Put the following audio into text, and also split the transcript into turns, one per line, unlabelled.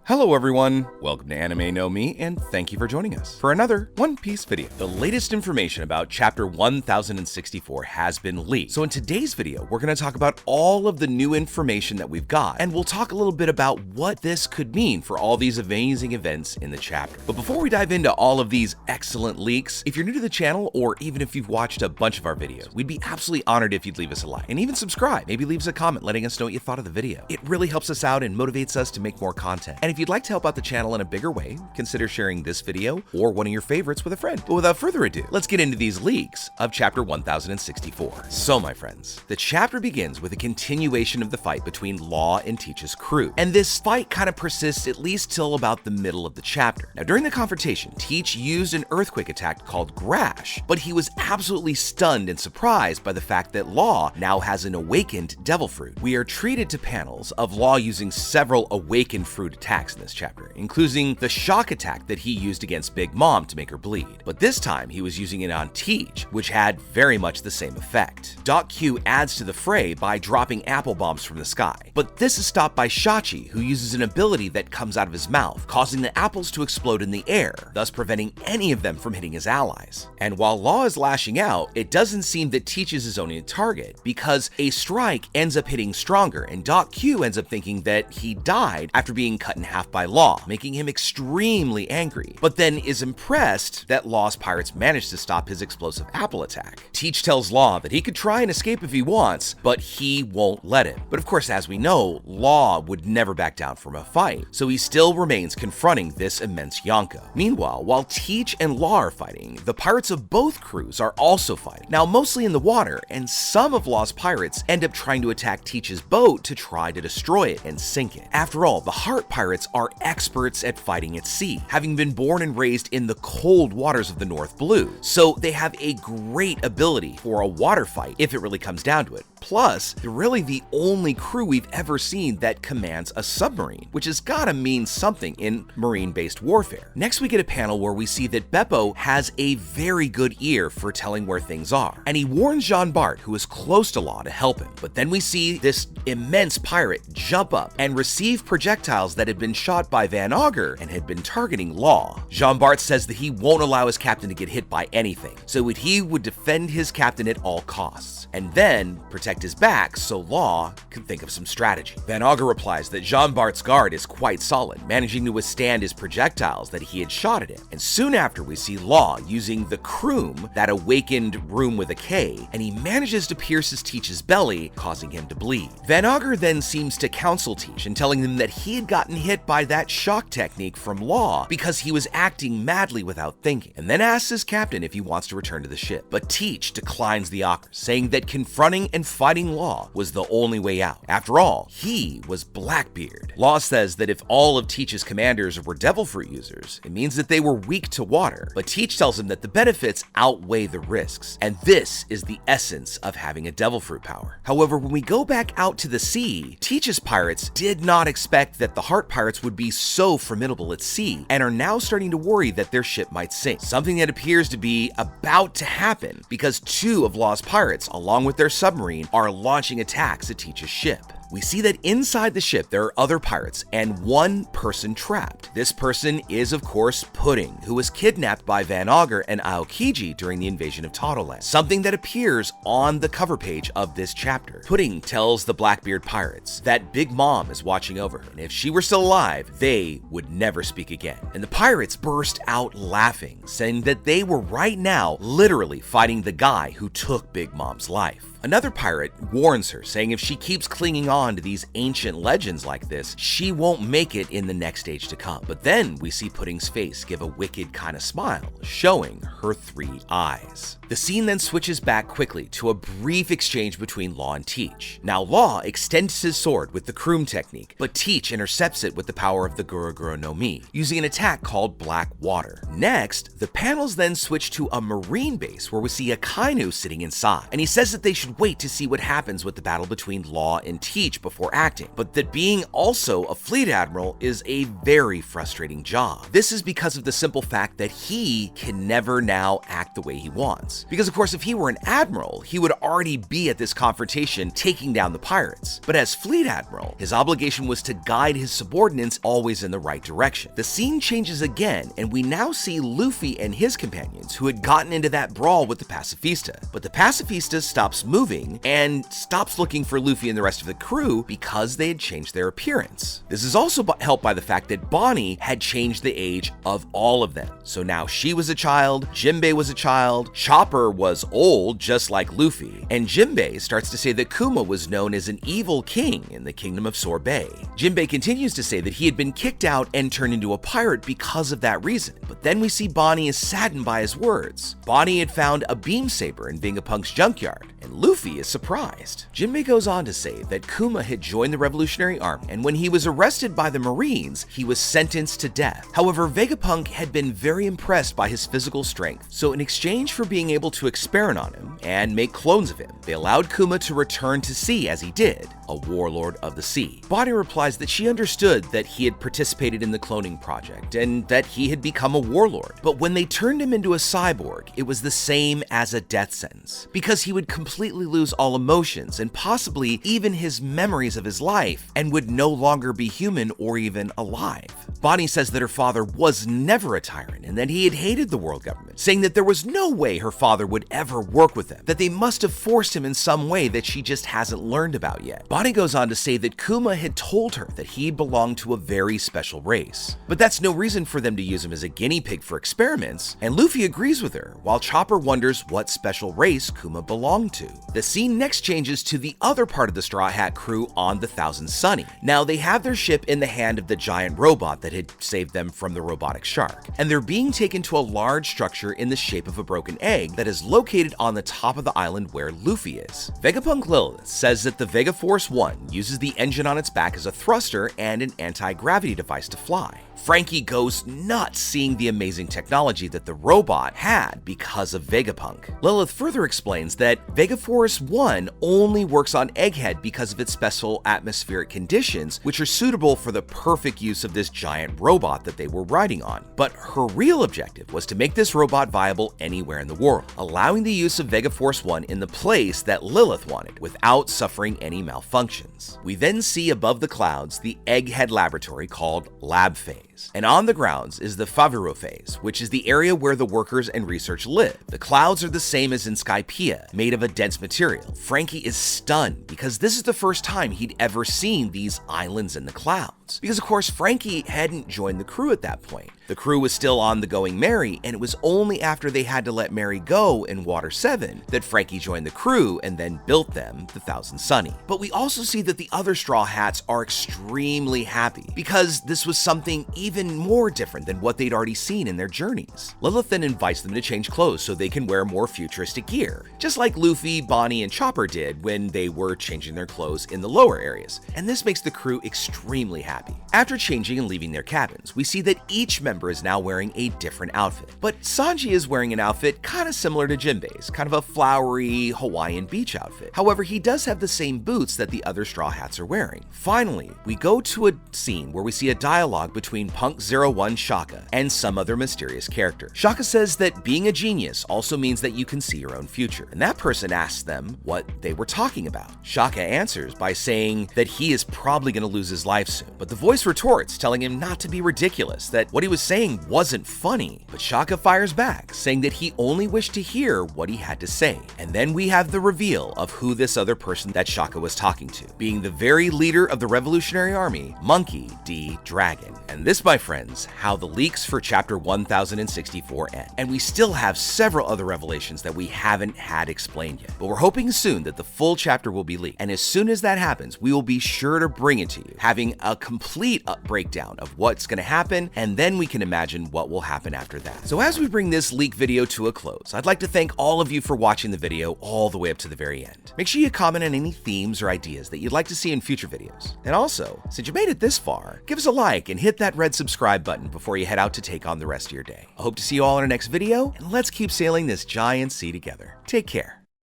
Hello everyone, welcome to Anime No Me, and thank you for joining us for another One Piece video. The latest information about chapter 1064 has been leaked, so in today's video we're going to talk about all of the new information that we've got, and we'll talk a little bit about what this could mean for all these amazing events in the chapter. But before we dive into all of these excellent leaks, if you're new to the channel, or even if you've watched a bunch of our videos, we'd be absolutely honored if you'd leave us a like, and even subscribe, maybe leave us a comment letting us know what you thought of the video. It really helps us out and motivates us to make more content. And if you'd like to help out the channel in a bigger way, consider sharing this video or one of your favorites with a friend. But without further ado, let's get into these leaks of chapter 1064. So my friends, the chapter begins with a continuation of the fight between Law and Teach's crew. And this fight kind of persists at least till about the middle of the chapter. Now during the confrontation, Teach used an earthquake attack called Grash, but he was absolutely stunned and surprised by the fact that Law now has an awakened devil fruit. We are treated to panels of Law using several awakened fruit attacks in this chapter, including the shock attack that he used against Big Mom to make her bleed. But this time he was using it on Teach, which had very much the same effect. Doc Q adds to the fray by dropping apple bombs from the sky, but this is stopped by Shachi, who uses an ability that comes out of his mouth, causing the apples to explode in the air, thus preventing any of them from hitting his allies. And while Law is lashing out, it doesn't seem that Teach is his only target, because a strike ends up hitting stronger, and Doc Q ends up thinking that he died after being cut in half by Law, making him extremely angry, but then is impressed that Law's pirates managed to stop his explosive apple attack. Teach tells Law that he could try and escape if he wants, but he won't let him. But of course, as we know, Law would never back down from a fight, so he still remains confronting this immense Yonko. Meanwhile, while Teach and Law are fighting, the pirates of both crews are also fighting, now mostly in the water, and some of Law's pirates end up trying to attack Teach's boat to try to destroy it and sink it. After all, the Heart Pirates are experts at fighting at sea, having been born and raised in the cold waters of the North Blue, so they have a great ability for a water fight if it really comes down to it. Plus, they're really the only crew we've ever seen that commands a submarine, which has gotta mean something in marine-based warfare. Next, we get a panel where we see that Beppo has a very good ear for telling where things are, and he warns Jean Bart, who is close to Law, to help him. But then we see this immense pirate jump up and receive projectiles that had been shot by Van Augur and had been targeting Law. Jean Bart says that he won't allow his captain to get hit by anything, so he would defend his captain at all costs, and then protect his back so Law could think of some strategy. Van Augur replies that Jean Bart's guard is quite solid, managing to withstand his projectiles that he had shot at him. And soon after, we see Law using the Kroom, that awakened room with a K, and he manages to pierce his Teach's belly, causing him to bleed. Van Augur then seems to counsel Teach and telling him that he had gotten hit by that shock technique from Law because he was acting madly without thinking, and then asks his captain if he wants to return to the ship. But Teach declines the offer, saying that confronting and fighting Law was the only way out. After all, he was Blackbeard. Law says that if all of Teach's commanders were devil fruit users, it means that they were weak to water, but Teach tells him that the benefits outweigh the risks, and this is the essence of having a devil fruit power. However, when we go back out to the sea, Teach's pirates did not expect that the Heart Pirates would be so formidable at sea, and are now starting to worry that their ship might sink, something that appears to be about to happen because two of Law's pirates, along with their submarine, are launching attacks at Teach's ship. We see that inside the ship there are other pirates and one person trapped. This person is, of course, Pudding, who was kidnapped by Van Augur and Aokiji during the invasion of Totoland, something that appears on the cover page of this chapter. Pudding tells the Blackbeard pirates that Big Mom is watching over her, and if she were still alive, they would never speak again. And the pirates burst out laughing, saying that they were right now literally fighting the guy who took Big Mom's life. Another pirate warns her, saying if she keeps clinging on to these ancient legends like this, she won't make it in the next age to come. But then we see Pudding's face give a wicked kind of smile, showing her 3 eyes. The scene then switches back quickly to a brief exchange between Law and Teach. Now Law extends his sword with the Kroom technique, but Teach intercepts it with the power of the Guruguru no Mi, using an attack called Black Water. Next, the panels then switch to a marine base where we see Akainu sitting inside, and he says that they should wait to see what happens with the battle between Law and Teach speech before acting, but that being also a fleet admiral is a very frustrating job. This is because of the simple fact that he can never now act the way he wants. Because of course, if he were an admiral, he would already be at this confrontation taking down the pirates. But as fleet admiral, his obligation was to guide his subordinates always in the right direction. The scene changes again, and we now see Luffy and his companions who had gotten into that brawl with the pacifista. But the pacifista stops moving and stops looking for Luffy and the rest of the crew because they had changed their appearance. This is also helped by the fact that Bonney had changed the age of all of them. So now she was a child, Jinbei was a child, Chopper was old just like Luffy, and Jinbei starts to say that Kuma was known as an evil king in the kingdom of Sorbet. Jinbei continues to say that he had been kicked out and turned into a pirate because of that reason. But then we see Bonney is saddened by his words. Bonney had found a beam saber in Vegapunk's junkyard, and Luffy is surprised. Jinbei goes on to say that Kuma had joined the Revolutionary Army, and when he was arrested by the Marines, he was sentenced to death. However, Vegapunk had been very impressed by his physical strength, so in exchange for being able to experiment on him and make clones of him, they allowed Kuma to return to sea as he did, a warlord of the sea. Bonney replies that she understood that he had participated in the cloning project and that he had become a warlord, but when they turned him into a cyborg, it was the same as a death sentence, because he would completely lose all emotions and possibly even his memories of his life and would no longer be human or even alive. Bonney says that her father was never a tyrant and that he had hated the world government, saying that there was no way her father would ever work with them, that they must have forced him in some way that she just hasn't learned about yet. Bonney goes on to say that Kuma had told her that he belonged to a very special race, but that's no reason for them to use him as a guinea pig for experiments, and Luffy agrees with her, while Chopper wonders what special race Kuma belonged to. The scene next changes to the other part of the Straw Hat crew on the Thousand Sunny. Now they have their ship in the hand of the giant robot that had saved them from the robotic shark, and they're being taken to a large structure in the shape of a broken egg that is located on the top of the island where Luffy is. Vegapunk Lilith says that the Vega Force 1 uses the engine on its back as a thruster and an anti-gravity device to fly. Franky goes nuts seeing the amazing technology that the robot had because of Vegapunk. Lilith further explains that Vega Force 1 only works on Egghead because of its special atmospheric conditions, which are suitable for the perfect use of this giant robot that they were riding on. But her real objective was to make this robot viable anywhere in the world, allowing the use of Vega Force 1 in the place that Lilith wanted without suffering any malfunctions. We then see above the clouds the Egghead laboratory called Lab Phase. And on the grounds is the Faviro phase, which is the area where the workers and research live. The clouds are the same as in Skypiea, made of a dense material. Franky is stunned because this is the first time he'd ever seen these islands in the clouds. Because of course Franky hadn't joined the crew at that point. The crew was still on the Going Merry, and it was only after they had to let Merry go in Water 7 that Franky joined the crew and then built them the Thousand Sunny. But we also see that the other Straw Hats are extremely happy because this was something even more different than what they'd already seen in their journeys. Lilith then invites them to change clothes so they can wear more futuristic gear, just like Luffy, Bonney, and Chopper did when they were changing their clothes in the lower areas, and this makes the crew extremely happy. After changing and leaving their cabins, we see that each member is now wearing a different outfit, but Sanji is wearing an outfit kind of similar to Jinbei's, kind of a flowery Hawaiian beach outfit. However, he does have the same boots that the other Straw Hats are wearing. Finally, we go to a scene where we see a dialogue between Punk 01 Shaka and some other mysterious character. Shaka says that being a genius also means that you can see your own future, and that person asks them what they were talking about. Shaka answers by saying that he is probably going to lose his life soon, but the voice retorts, telling him not to be ridiculous, that what he was saying wasn't funny. But Shaka fires back, saying that he only wished to hear what he had to say. And then we have the reveal of who this other person that Shaka was talking to, being the very leader of the Revolutionary Army, Monkey D. Dragon. And this, my friends, how the leaks for chapter 1064 end. And we still have several other revelations that we haven't had explained yet, but we're hoping soon that the full chapter will be leaked. And as soon as that happens, we will be sure to bring it to you, having a complete breakdown of what's going to happen, and then we can imagine what will happen after that. So as we bring this leak video to a close, I'd like to thank all of you for watching the video all the way up to the very end. Make sure you comment on any themes or ideas that you'd like to see in future videos. And also, since you made it this far, give us a like and hit that red subscribe button before you head out to take on the rest of your day. I hope to see you all in our next video, and let's keep sailing this giant sea together. Take care.